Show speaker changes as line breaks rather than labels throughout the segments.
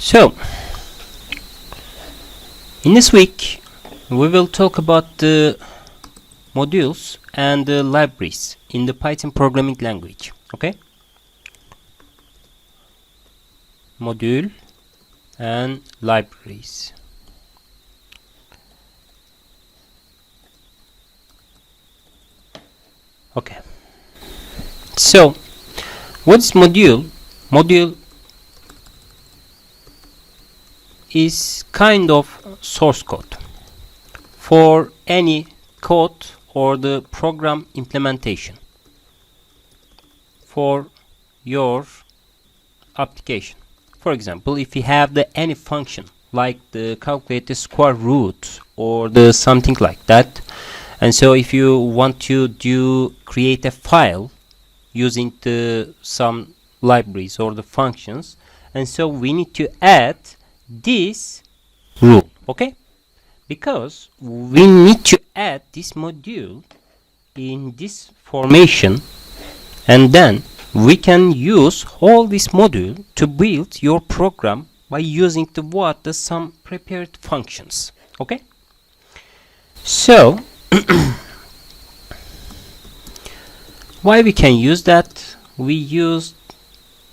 So, in this week, we will talk about the modules and the libraries in the Python programming language. Okay? Module and libraries. Okay. So, what's module? Module is kind of source code for any code or the program implementation for your application. For example, if you have any function like the calculate the square root or the something like that, and so if you want to create a file using some libraries or the functions, and so we need to add this rule, okay? Because we need to add this module in this formation, and then we can use all this module to build your program by using some prepared functions, okay? So why we can use that? We use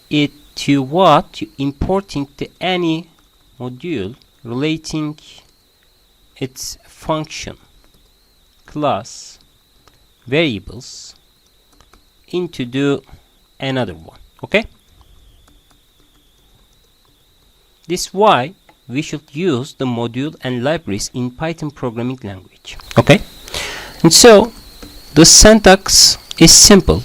it to importing any module relating its function, class, variables into another one, okay? This is why we should use the module and libraries in Python programming language, okay? And so the syntax is simple.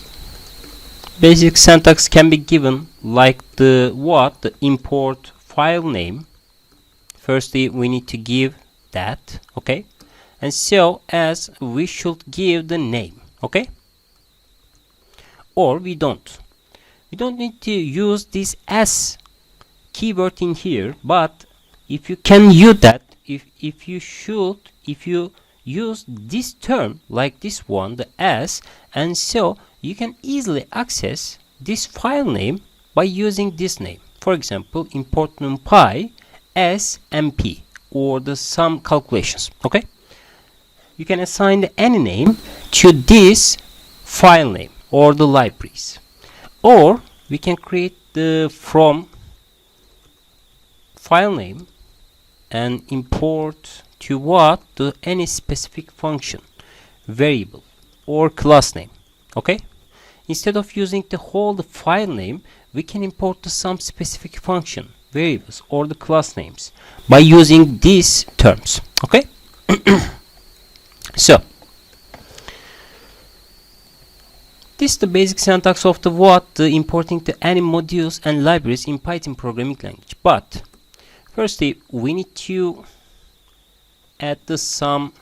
Basic syntax can be given like the import file name. Firstly, we need to give that, okay? And so as we should give the name, okay? Or we don't need to use this as keyword in here, but if you can use that, if you use this term like this one, the as, and so you can easily access this file name by using this name. For example, import numpy as mp or some calculations, okay? You can assign any name to this file name or the libraries, or we can create from file name and import to any specific function, variable or class name, okay? Instead of using the whole file name, we can import some specific function, variables or the class names by using these terms, okay? So this is the basic syntax of importing any modules and libraries in Python programming language. But firstly, we need to add some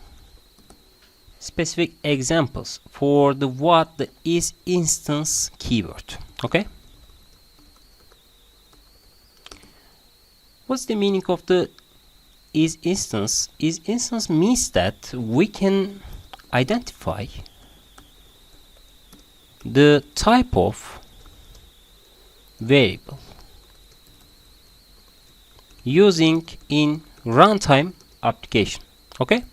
specific examples for the is instance keyword, okay? What's the meaning of the is instance? Is instance means that we can identify the type of variable using in runtime application, okay?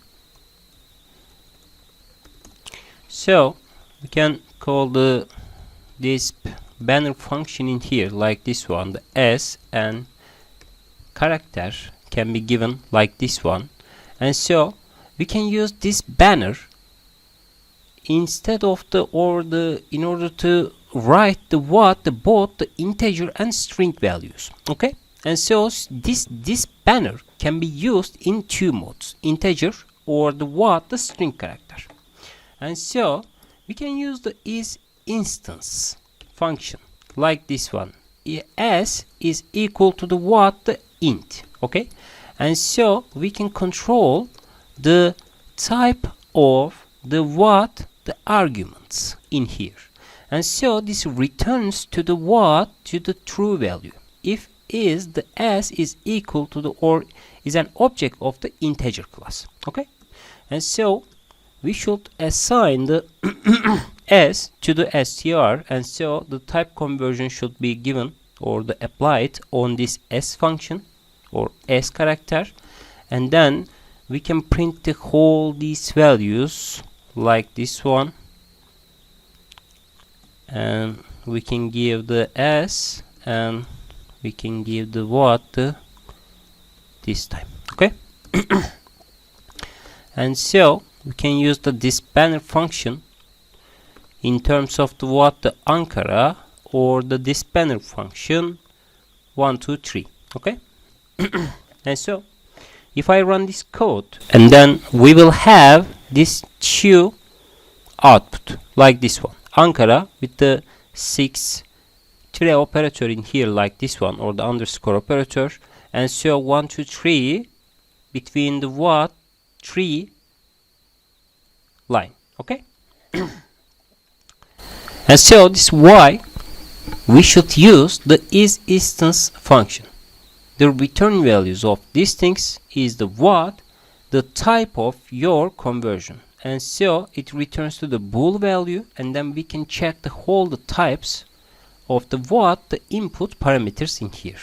So we can call this banner function in here like this one, the s, and character can be given like this one, and so we can use this banner instead of in order to write both the integer and string values, okay? And so this banner can be used in two modes, integer or the string character. And so we can use the is instance function like this one. S is equal to the int, okay? And so we can control the type of the arguments in here. And so this returns to the true value if the s is equal to or is an object of the integer class, okay? And so we should assign the s to the str, and so the type conversion should be given or applied on this s function, or S character, and then we can print the whole these values like this one, and we can give the S, and we can give the what this time. Okay. And so we can use the this banner function in terms of the what the Ankara, or the this banner function 1 2 3. Okay. And so if I run this code, and then we will have this two output like this one, Ankara with the 6 tire operator in here like this one, or the underscore operator, and so 1 2 3 between the what 3 line. Okay. And so this is why we should use the isInstance function. The return values of these things is the what, the type of your conversion, and so it returns to the bool value, and then we can check the whole the types of the what the input parameters in here.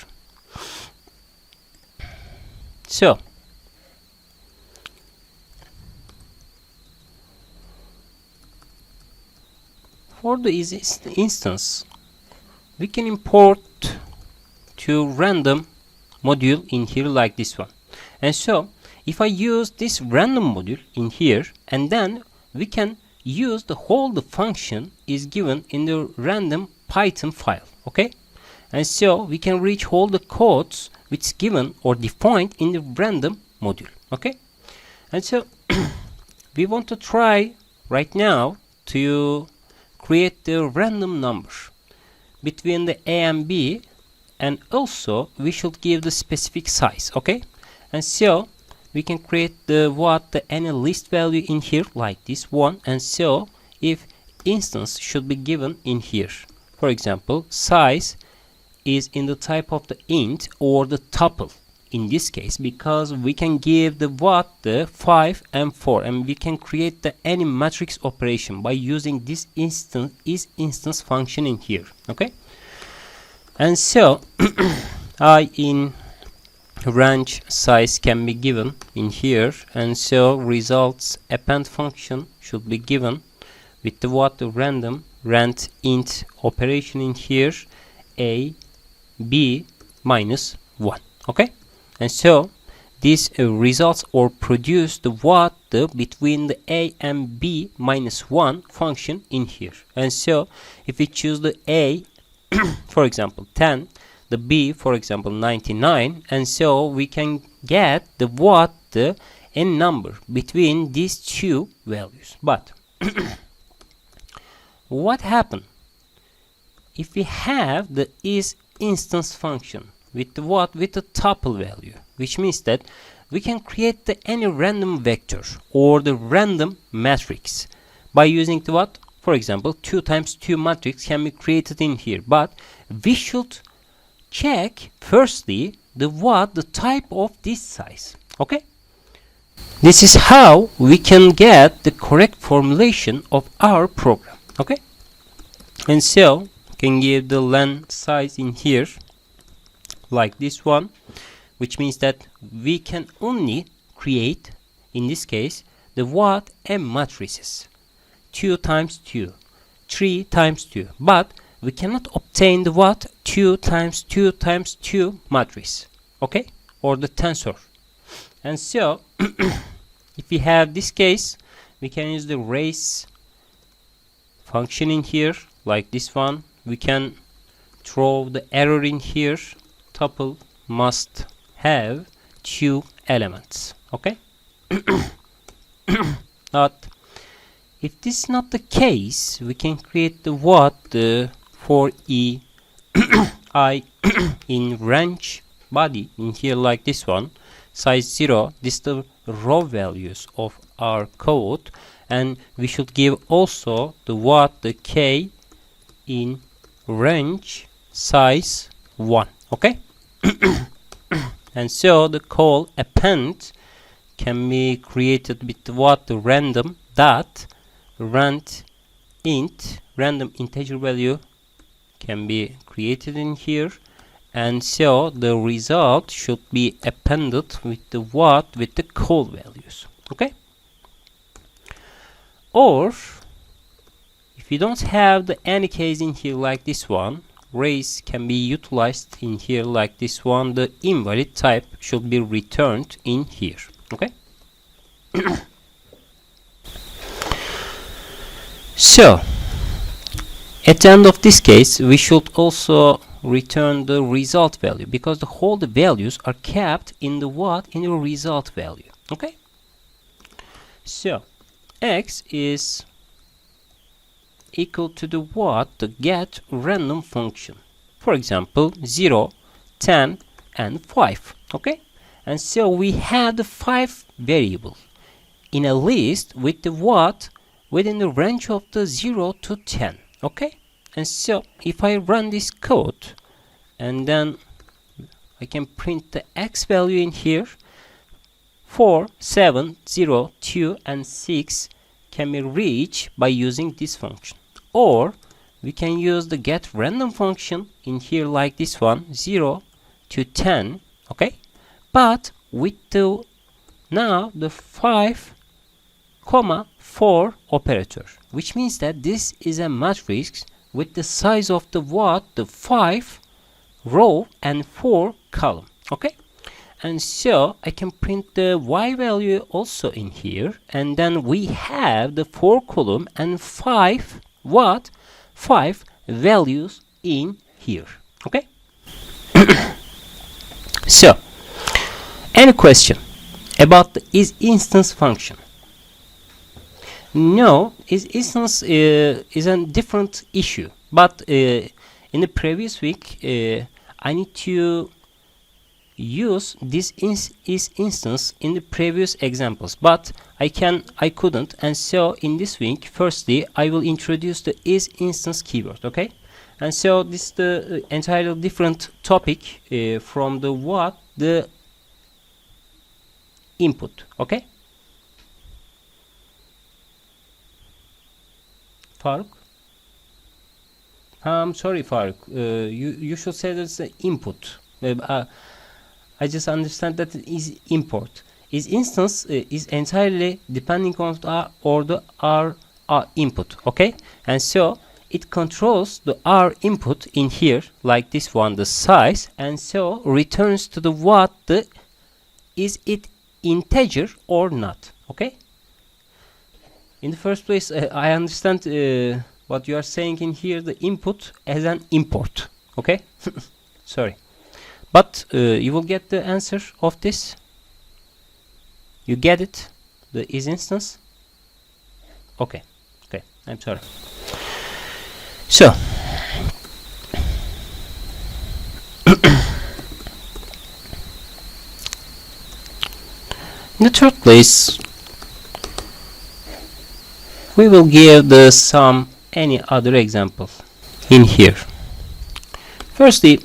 So for the instance, we can import to random module in here like this one. And so if I use this random module in here, and then we can use the whole the function is given in the random Python file. Okay. And so we can reach all the codes which is given or defined in the random module. Okay. And so we want to try right now to create the random number between the A and B, and also we should give the specific size. Okay. And so we can create the what the any list value in here like this one, and so if instance should be given in here, for example size is in the type of the int or the tuple in this case, because we can give the what the 5 and 4, and we can create the any matrix operation by using this isInstance function in here. Okay. And so I in range size can be given in here, and so results append function should be given with the what the random rand int operation in here a b minus 1. Okay. And so these results or produce the what the between the a and b minus 1 function in here. And so if we choose the a for example 10, the b for example 99, and so we can get the what the n number between these two values. But what happens if we have the isInstance function with the what with the tuple value, which means that we can create the any random vector or the random matrix by using the what, for example 2 times 2 matrix can be created in here, but we should check firstly the what the type of this size. Okay. This is how we can get the correct formulation of our program. Okay. And so can give the len size in here like this one, which means that we can only create in this case the what m matrices 2 times 2, 3 times 2, but we cannot obtain the what 2 times 2 times 2 matrix. Okay, or the tensor. And so if we have this case, we can use the raise function in here like this one. We can throw the error in here, tuple must have 2 elements. Okay. But if this is not the case, we can create the what the for e I in range body in here like this one, size 0. This is the raw values of our code, and we should give also the what the k in range size 1. Okay. And so the call append can be created with what the random dot rand int, random integer value can be created in here, and so the result should be appended with the what with the call values. Okay, or if you don't have the any case in here like this one, race can be utilized in here like this one. The invalid type should be returned in here. Okay. So at the end of this case, we should also return the result value, because the whole the values are kept in the what, in the result value. Okay. So x is equal to the what, the get random function. For example, 0, 10, and 5. Okay. And so we have the 5 variables in a list with the what within the range of the 0 to 10. Okay. And so if I run this code and then I can print the x value in here, 4, 7, 0, 2, and 6 can be reached by using this function. Or we can use the get random function in here like this one, 0 to 10. Okay. But with the now the 5, 4 operator, which means that this is a matrix with the size of the what, the 5 row and 4 column. Okay. And so I can print the y value also in here, and then we have the 4 column and 5 what, 5 values in here. Okay. So any question about the isInstance function? No, isInstance is a different issue, but in the previous week I need to use this isInstance in the previous examples, but I couldn't, and so in this week firstly I will introduce the isInstance keyword. Okay. And so this is the entirely different topic from the what, the input. Okay. Faruk? I'm sorry, Faruk. You should say that's the input. I just understand that it is import. isInstance is entirely depending on our input. Okay, and so it controls the our input in here like this one, the size, and so returns to the what, the is it integer or not. Okay. In the first place, I understand what you are saying in here, the input as an import. Okay. Sorry, but you will get the answer of this. You get it, the isInstance. Okay. Okay, I'm sorry. So in the third place, we will give some any other example in here. Firstly,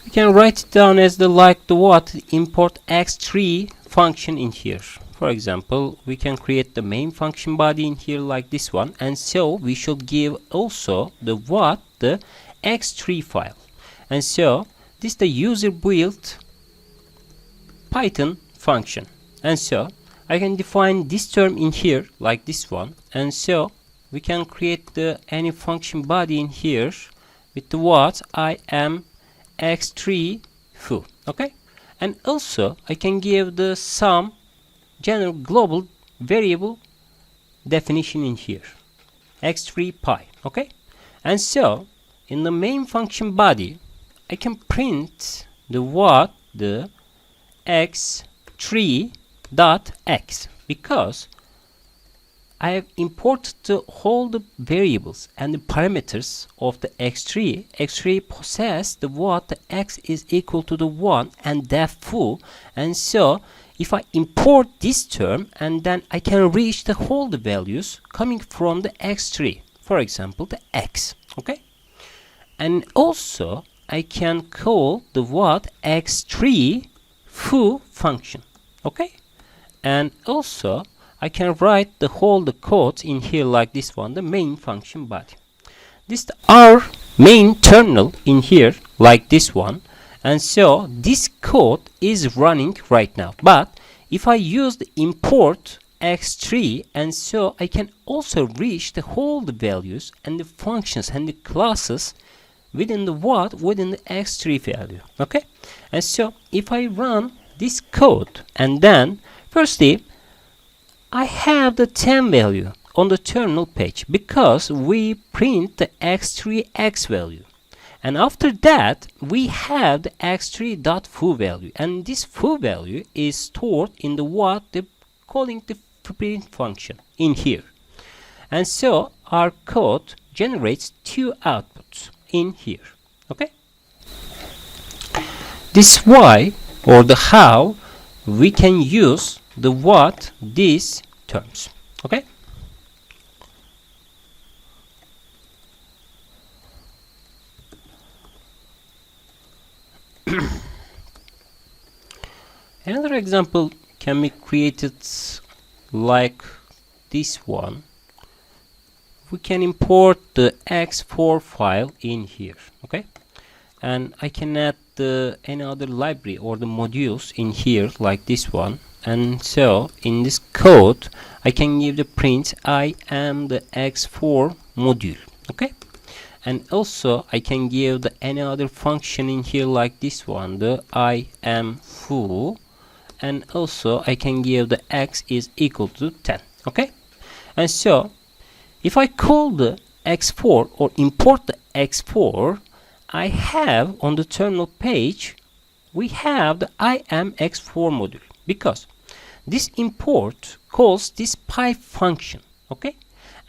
we can write it down as the what, import x3 function in here. For example, we can create the main function body in here like this one, and so we should give also the what, the x3 file. And so this is the user built Python function, and so I can define this term in here like this one, and so we can create the any function body in here with the what, I am x3 foo. Okay. And also I can give the some general global variable definition in here, x3 pi. Okay. And so in the main function body I can print the what, the x3 dot x, because I have imported the whole the variables and the parameters of the x3. x3 possess the what, the x is equal to the 1 and therefore, and so if I import this term, and then I can reach the whole the values coming from the x3, for example the x. Okay. And also I can call the what, x3 foo function. Okay. And also I can write the whole the code in here like this one, the main function body. this our main terminal in here, like this one, and so this code is running right now. But if I use the import x3, and so I can also reach the whole the values and the functions and the classes within the within the x3 value. Okay, and so if I run this code, and then firstly I have the 10 value on the terminal page because we print the x3x value, and after that we have the x3.foo value, and this foo value is stored in the calling the print function in here. And so our code generates two outputs in here. Okay, this is why, or the how, we can use the these terms. Okay, another example can be created like this one. We can import the x4 file in here. Okay, and I can add any other library or the modules in here like this one, and so in this code I can give the print I am the x4 module. Okay, and also I can give the any other function in here like this one, the I am foo, and also I can give the x is equal to 10. Okay, and so if I call the x4 or import the x4, I have on the terminal page we have the I am x4 module, because this import calls this pipe function. Okay,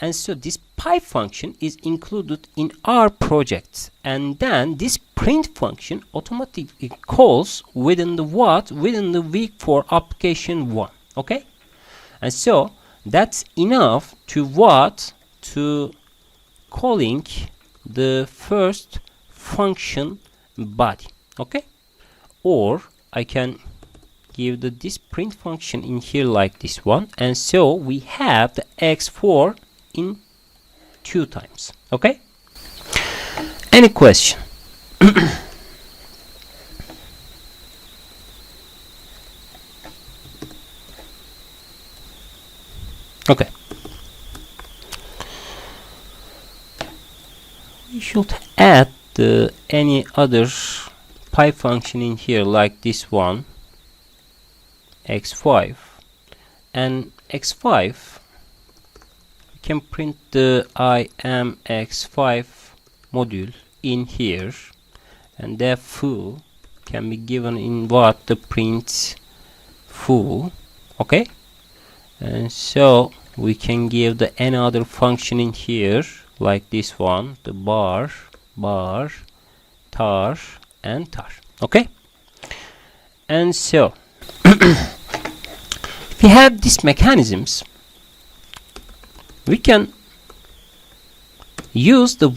and so this pipe function is included in our project, and then this print function automatically calls within the within the week for application 1. Okay, and so that's enough to calling the first function body. Okay, or I can give this print function in here like this one, and so we have the x4 in 2 times. Okay, any question? Okay, we should add any other pipe function in here like this one, x5, and x5 we can print the I am x5 module in here, and that foo can be given in the print foo. Okay, and so we can give the any other function in here like this one, the bar, tar, and tar. Okay, and so if we have these mechanisms, we can use the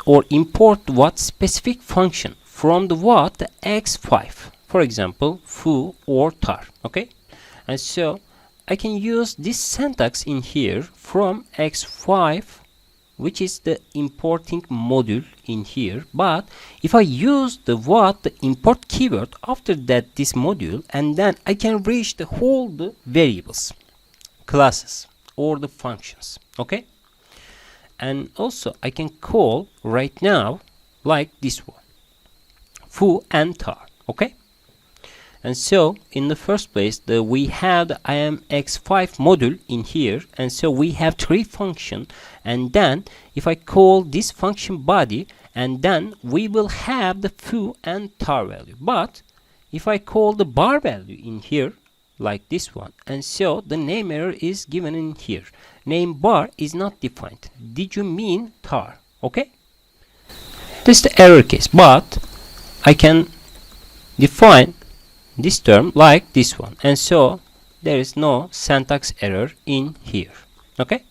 or import specific function from the the x5, for example foo or tar. Okay, and so I can use this syntax in here from x5, which is the importing module in here. But if I use the import keyword after that this module, and then I can reach the whole the variables, classes, or the functions. Okay, and also I can call right now like this one, foo and tar. Okay, and so in the first place we have the I am x5 module in here, and so we have 3 functions, and then if I call this function body, and then we will have the foo and tar value. But if I call the bar value in here like this one, and so the name error is given in here, name bar is not defined, did you mean tar? Okay, this is the error case, but I can define this term like this one, and so there is no syntax error in here. Okay,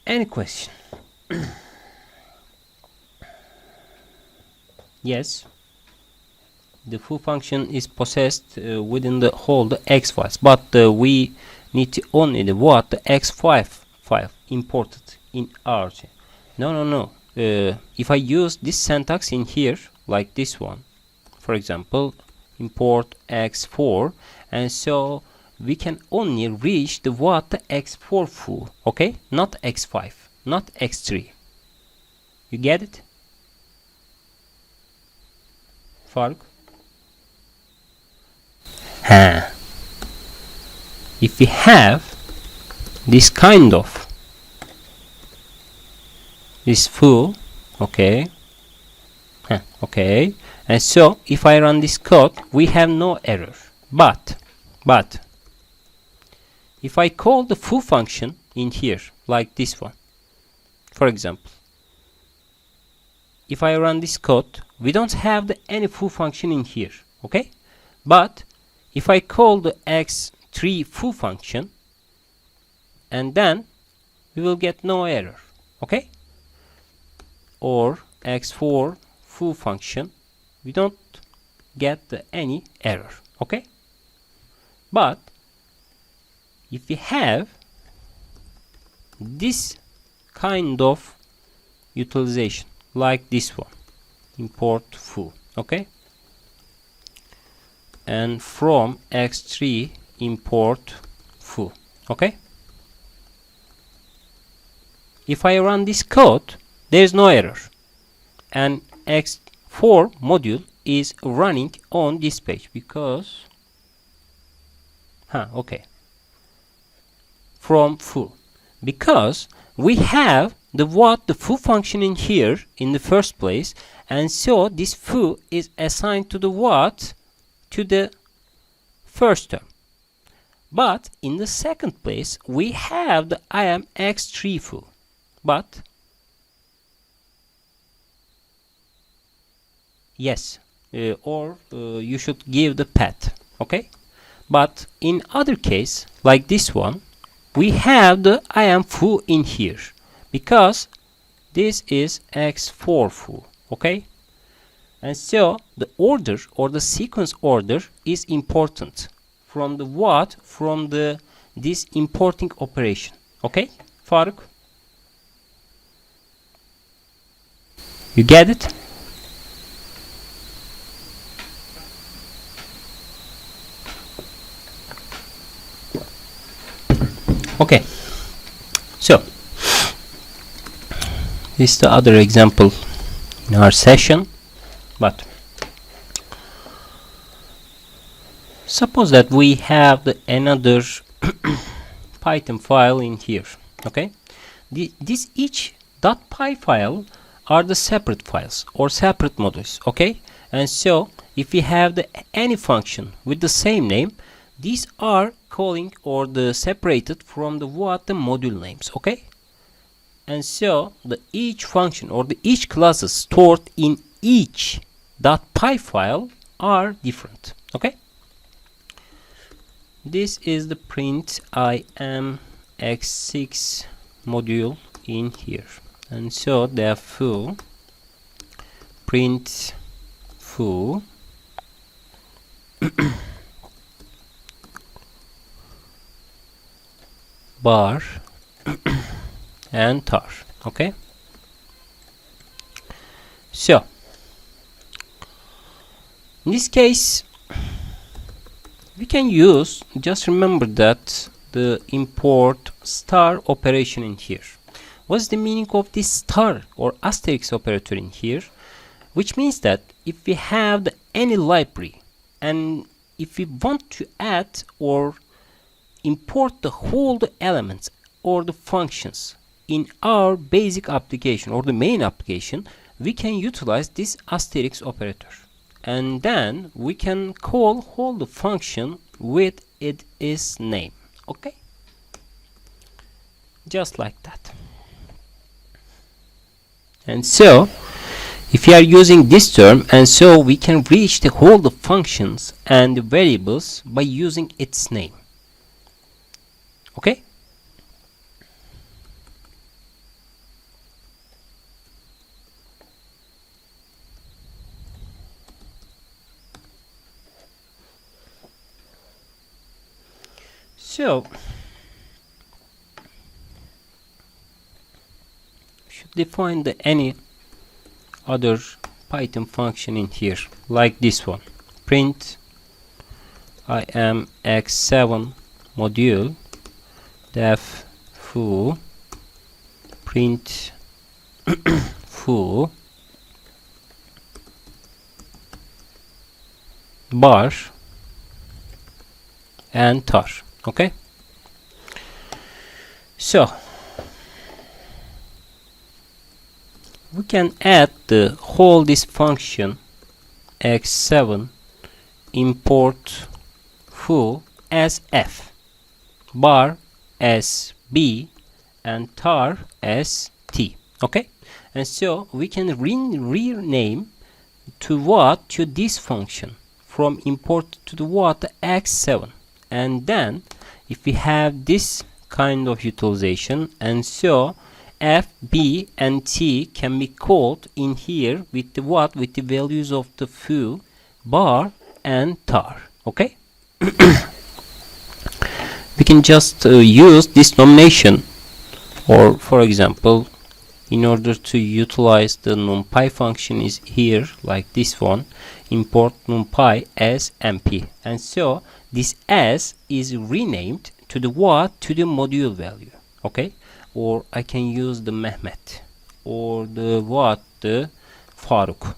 any question? Yes, the foo function is possessed within the whole x files, but we need to only the x5 file imported in our. No. If I use this syntax in here, like this one, for example, import x4, and so we can only reach the what the x4 foo, okay, not x5, not x3. You get it, Faruk? If we have this kind of this foo, okay, okay, and so if I run this code, we have no error. But if I call the foo function in here, like this one, for example, if I run this code, we don't have any foo function in here, okay? But if I call the x3 foo function, and then we will get no error, okay? Or x4 foo function, we don't get any error, okay? But if we have this kind of utilization, like this one, import foo, okay, and from x3 import foo, okay, if I run this code, there is no error, and x4 module is running on this page because okay, from foo, because we have the foo function in here in the first place, and so this foo is assigned to the to the first term. But in the second place we have the I am x3 foo, but yes, or you should give the path, okay? But in other case, like this one, we have the I am foo in here because this is x4 foo, okay? And so the order or the sequence order is important from the from this importing operation, okay, Faruk? You get it? Okay, so this is the other example in our session, but suppose that we have another Python file in here, okay? This each .py file are the separate files or separate modules, okay? And so if we have any function with the same name, these are calling or separated from the module names, okay? And so each function or each classes stored in each .py file are different, okay? This is the print I am x6 module in here, and so therefore print foo bar and tar, okay? So in this case we can use, just remember that the import star operation in here. What's the meaning of this star or asterisk operator in here? Which means that if we have any library and if we want to add or import the whole elements or the functions in our basic application or the main application, we can utilize this asterisk operator, and then we can call whole the function with its name, okay? Just like that. And so if we are using this term, and so we can reach the whole the functions and the variables by using its name, okay? So define the any other Python function in here, like this one. Print I am x7 module def foo print foo bar and tar. Okay, so we can add the whole this function x7 import foo as f, bar as b, and tar as t. Okay, and so we can rename to what, to this function from import to the what, the x7. And then if we have this kind of utilization, and so f, b, and t can be called in here with the what, with the values of the foo, bar, and tar. Okay, we can just use this nomination, or for example, in order to utilize the numpy function is here, like this one, import numpy as mp, and so this as is renamed to the what, to the module value. Okay, or I can use the Mehmet or the what, the Faruk.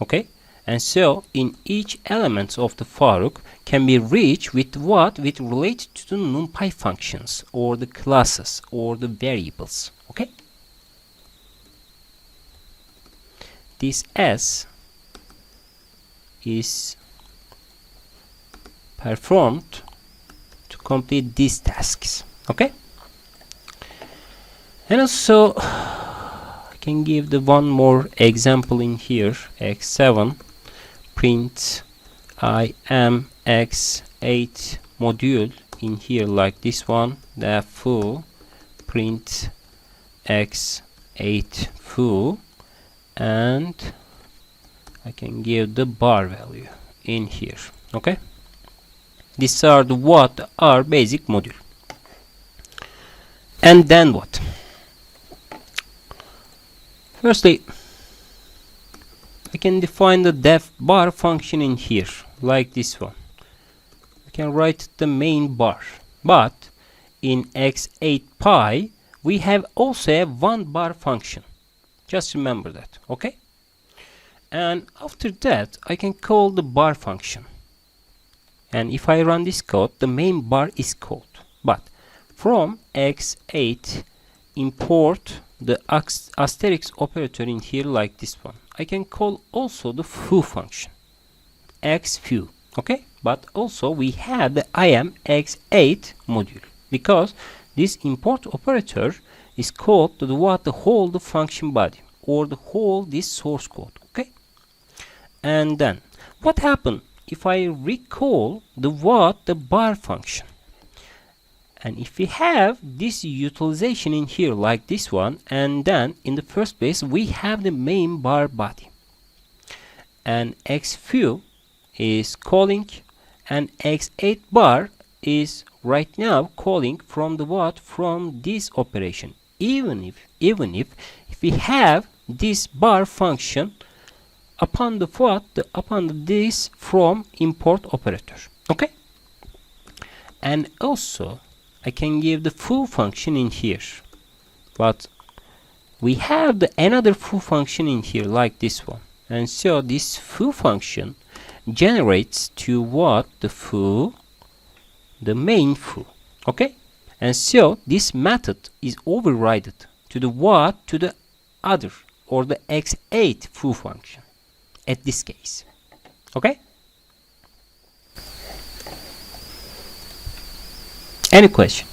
Okay, and so in each element of the Faruk can be reached with what, with related to the numpy functions or the classes or the variables. Okay, this S is performed to complete these tasks. Okay, and also I can give the one more example in here, x7 print I am x8 module in here, like this one, the foo print x8 foo, and I can give the bar value in here. Okay, these are the what are basic module. And then what? Firstly, I can define the def bar function in here, like this one. I can write the main bar, but in x8 pi we have also a one bar function. Just remember that. Okay, and after that I can call the bar function, and if I run this code, the main bar is called. But from x8 import the asterisk operator in here, like this one. I can call also the foo function, x foo. Okay, but also we have the I am x8 module, because this import operator is called to the what, the whole the function body or the whole this source code. Okay, and then what happened if I recall the what, the bar function? And if we have this utilization in here, like this one, and then in the first place we have the main bar body, and x foo is calling, and x8 bar is right now calling from the what, from this operation, even if we have this bar function upon the what, upon this from import operator. Okay, and also I can give the foo function in here, but we have the another foo function in here, like this one, and so this foo function generates to what, the foo, the main foo. Okay, and so this method is overridden to the what, to the other or the x8 foo function at this case. Okay, any question?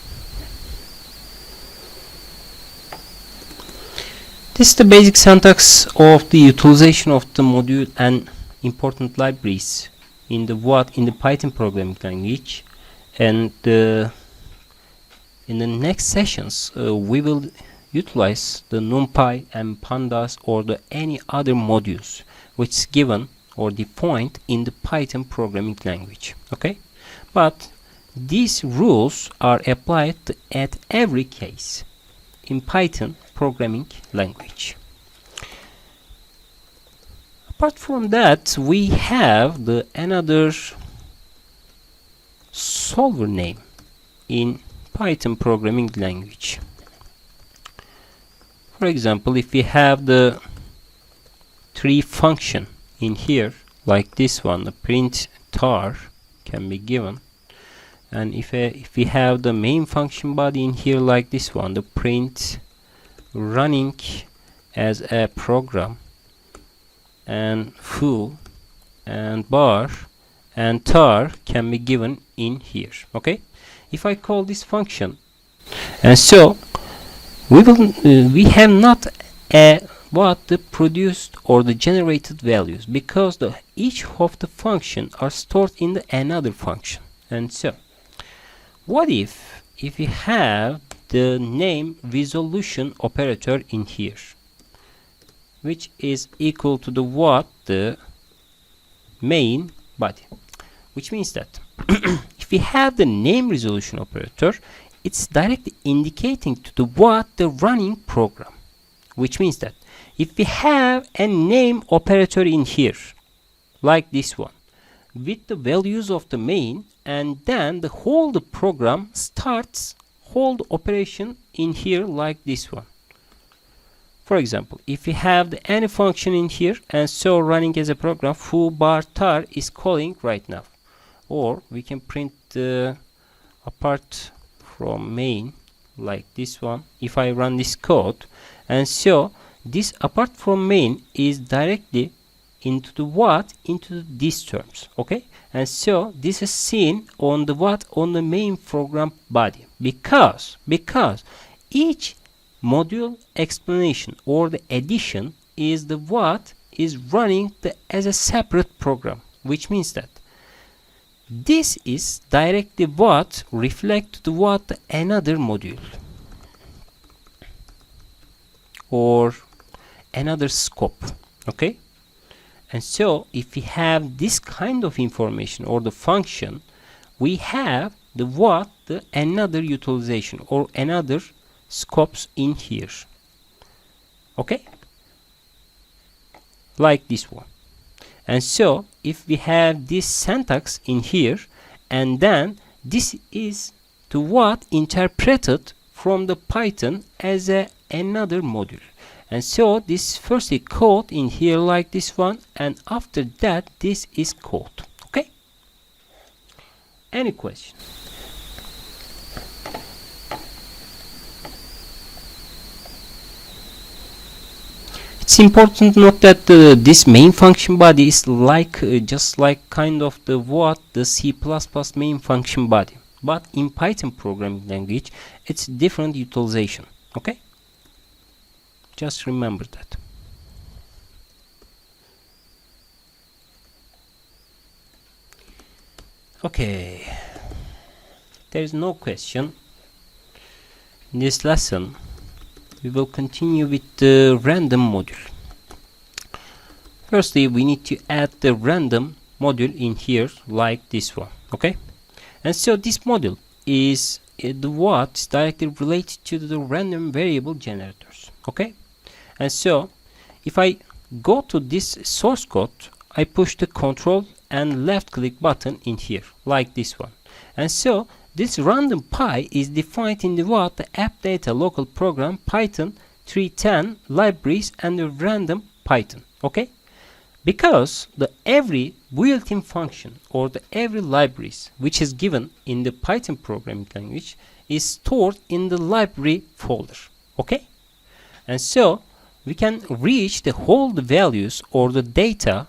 This is the basic syntax of the utilization of the module and important libraries in the what, in the Python programming language. And in the next sessions we will utilize the NumPy and pandas or the any other modules which is given or defined in the Python programming language. Okay, but these rules are applied at every case. In Python, programming language. Apart from that, we have the another solver name in Python programming language. For example, if we have the tree function in here, like this one, the print tar can be given, and if we have the main function body in here, like this one, the print running as a program, and foo and bar and tar can be given in here. Okay, if I call this function, and so we have not what the produced or the generated values, because each of the function are stored in the another function. And so what if we have the name resolution operator in here, which is equal to the main body, which means that if we have the name resolution operator, it's directly indicating to the running program, which means that if we have a name operator in here, like this one, with the values of the main, and then the whole program starts whole operation in here, like this one. For example, if we have any function in here, and so running as a program, foo bar tar is calling right now, or we can print apart from main, like this one. If I run this code, and so this apart from main is directly into into these terms. Okay, and so this is seen on the main program body, because each module explanation or the addition is is running as a separate program, which means that this is directly reflect to another module or another scope. Okay, and so if we have this kind of information or the function, we have the another utilization or another scopes in here. Okay, like this one. And so if we have this syntax in here, and then this is interpreted from the Python as another module. And so this first is called in here, like this one, and after that this is called. Okay, any question? It's important to note that this main function body is like just like kind of the C++ main function body, but in Python programming language it's different utilization. Okay, just remember that. Okay, there is no question in this lesson. We will continue with the random module. Firstly, we need to add the random module in here, like this one. Okay, and so this module is directly related to the random variable generators. Okay, and so if I go to this source code, I push the control and left click button in here, like this one, and so this random pi is defined in the app data local program Python 3.10 libraries and the random Python. Okay, because every built-in function or every libraries which is given in the Python programming language is stored in the library folder. Okay, and so we can reach the whole values or the data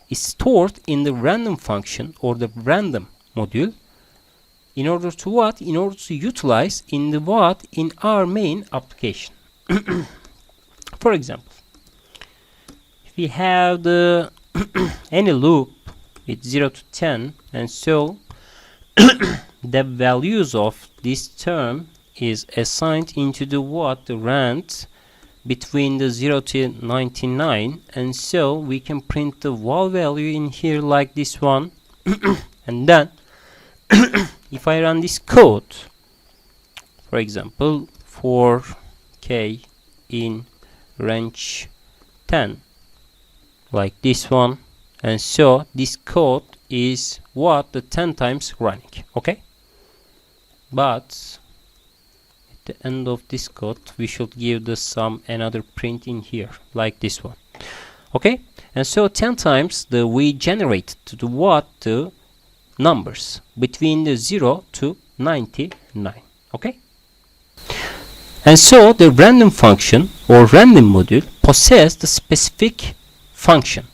is stored in the random function or the random module, in order to utilize in in our main application. For example, if we have any loop with 0 to 10, and so the values of this term is assigned into the rand between the 0 to 99, and so we can print the val value in here, like this one. And then if I run this code, for example, for k in range 10 like this one, and so this code is what the 10 times running. Okay, but at the end of this code we should give the some another print in here like this one. Okay, and so 10 times we generate the what the numbers between the 0 to 99. Okay, and so the random function or random module possesses the specific function,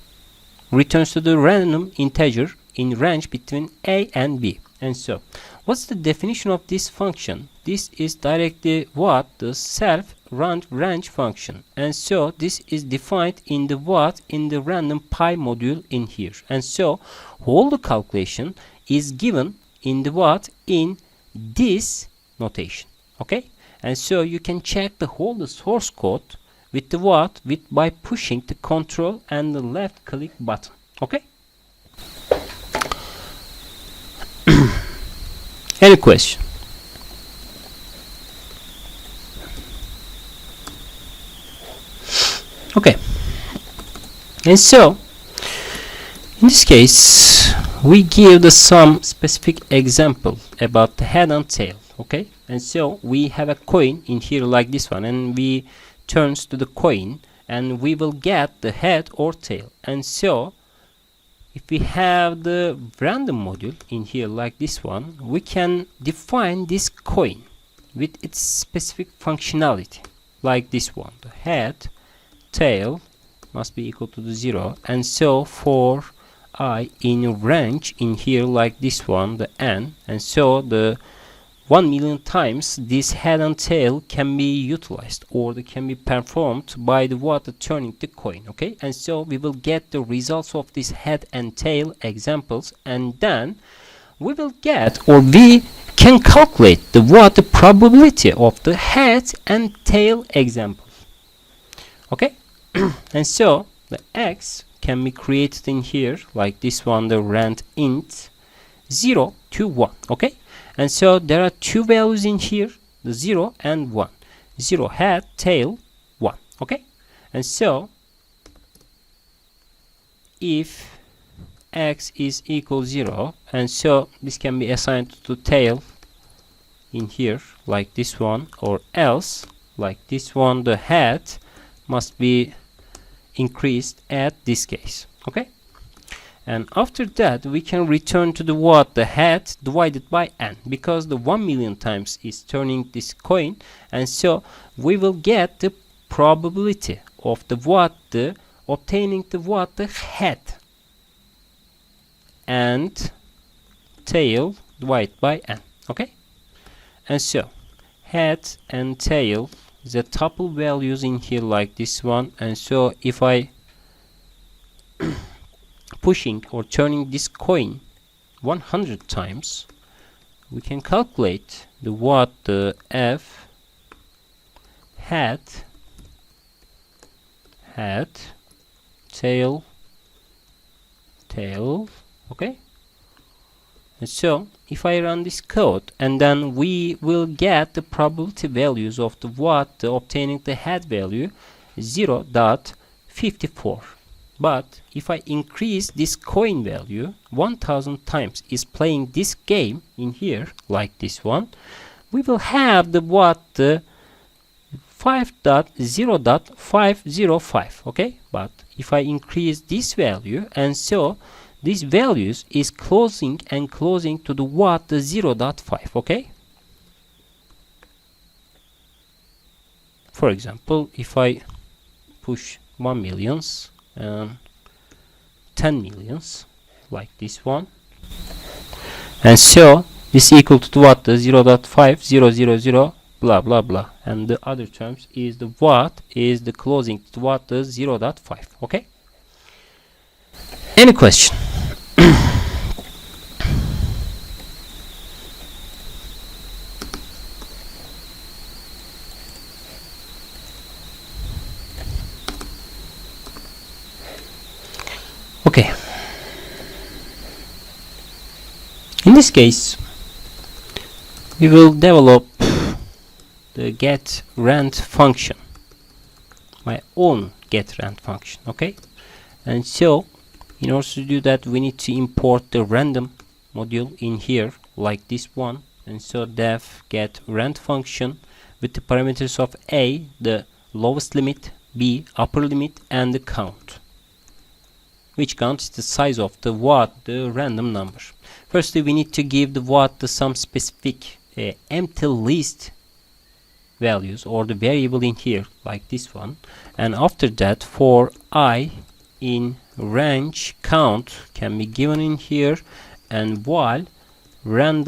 returns to the random integer in range between a and b. And so what's the definition of this function? This is directly what the self-range function, and so this is defined in the what in the random pi module in here, and so all the calculation is given in the what in this notation. Okay, and so you can check the whole the source code with the what by pushing the control and the left click button. Okay, any question? Okay, and so in this case we give some specific example about the head and tail. Okay, and so we have a coin in here like this one, and we turns to the coin and we will get the head or tail. And so if we have the random module in here like this one, we can define this coin with its specific functionality like this one. The head, tail must be equal to the 0, and so for I in range in here like this one, the n, and so the 1 million times this head and tail can be utilized, or they can be performed by the what turning the coin. Okay, and so we will get the results of this head and tail examples, and then we will get, or we can calculate the what the probability of the head and tail example. Okay, and so the x can be created in here like this one, the rand int 0 to 1. Okay, and so there are two values in here, the 0 and 1. 0 head, tail 1. Okay, and so if x is equal 0, and so this can be assigned to tail in here like this one, or else like this one, the head must be increased at this case. Okay, and after that we can return to the what the head divided by n, because the 1 million times is turning this coin, and so we will get the probability of the what the obtaining the what the head and tail divided by n. Okay, and so head and tail, the tuple values in here like this one, and so if I pushing or turning this coin 100 times, we can calculate the what the f head tail. Okay, and so if I run this code, and then we will get the probability values of the what the obtaining the head value 0.54. But if I increase this coin value 1000 times is playing this game in here like this one, we will have the what the 5.0.505. Okay, but if I increase this value, and so these values is closing and closing to the what the 0.5. Okay, for example, if I push 1 millions and 10 millions like this one, and so this equal to what the 0.5000 blah blah blah, and the other terms is the what is the closing to what the 0.5. Okay, any question? Okay, in this case we will develop the get rand function my own getRand function. Okay, and so in order to do that, we need to import the random module in here like this one. And so def get rand function with the parameters of a, the lowest limit, b, upper limit, and the count, which count is the size of the the random number. Firstly, we need to give the some specific empty list values or the variable in here like this one. And after that, for I in range count can be given in here, and while rand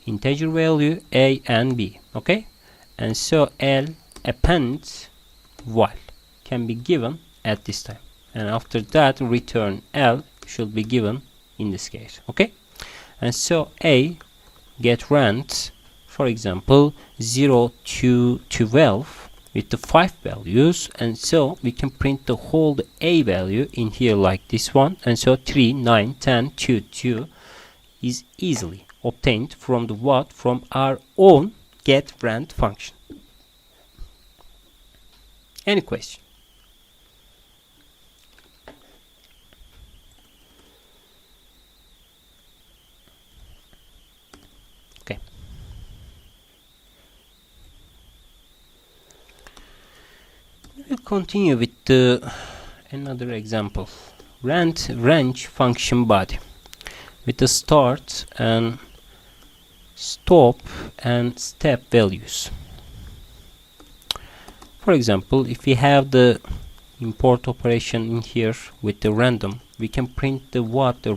integer value a and b. Okay, and so L append while can be given at this time, and after that return L should be given in this case. Okay, and so a get rand, for example 0 to 12 with the 5 values, and so we can print the whole a value in here like this one. And so 3, 9, 10, 2, 2 is easily obtained from from our own getRand function. Any question? Okay. We'll continue with another example. Range function body with the start and stop and step values. For example, if we have the import operation in here with the random, we can print the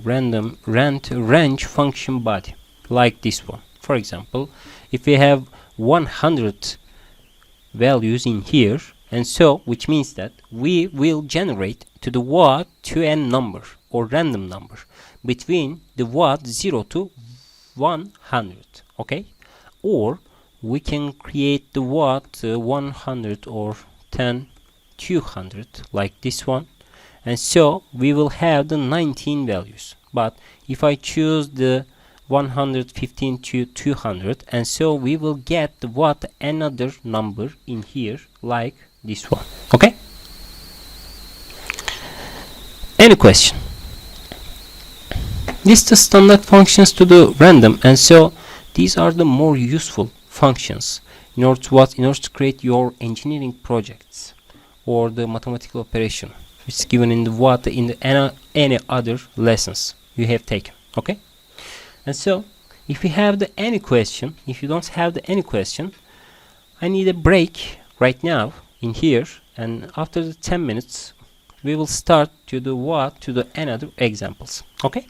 random range function body like this one. For example, if we have 100 values in here, and so which means that we will generate to the to n number or random number between the 0 to 100. Okay, or we can create the 100 or 10 200 like this one, and so we will have the 19 values. But if I choose the 115 to 200, and so we will get the another number in here like this one. Okay, any question? This is the standard functions to the random, and so these are the more useful functions in order to create your engineering projects or the mathematical operation, which is given in any other lessons you have taken. Okay, and so if you have any question, if you don't have any question, I need a break right now in here, and after the 10 minutes we will start to the another examples. Okay.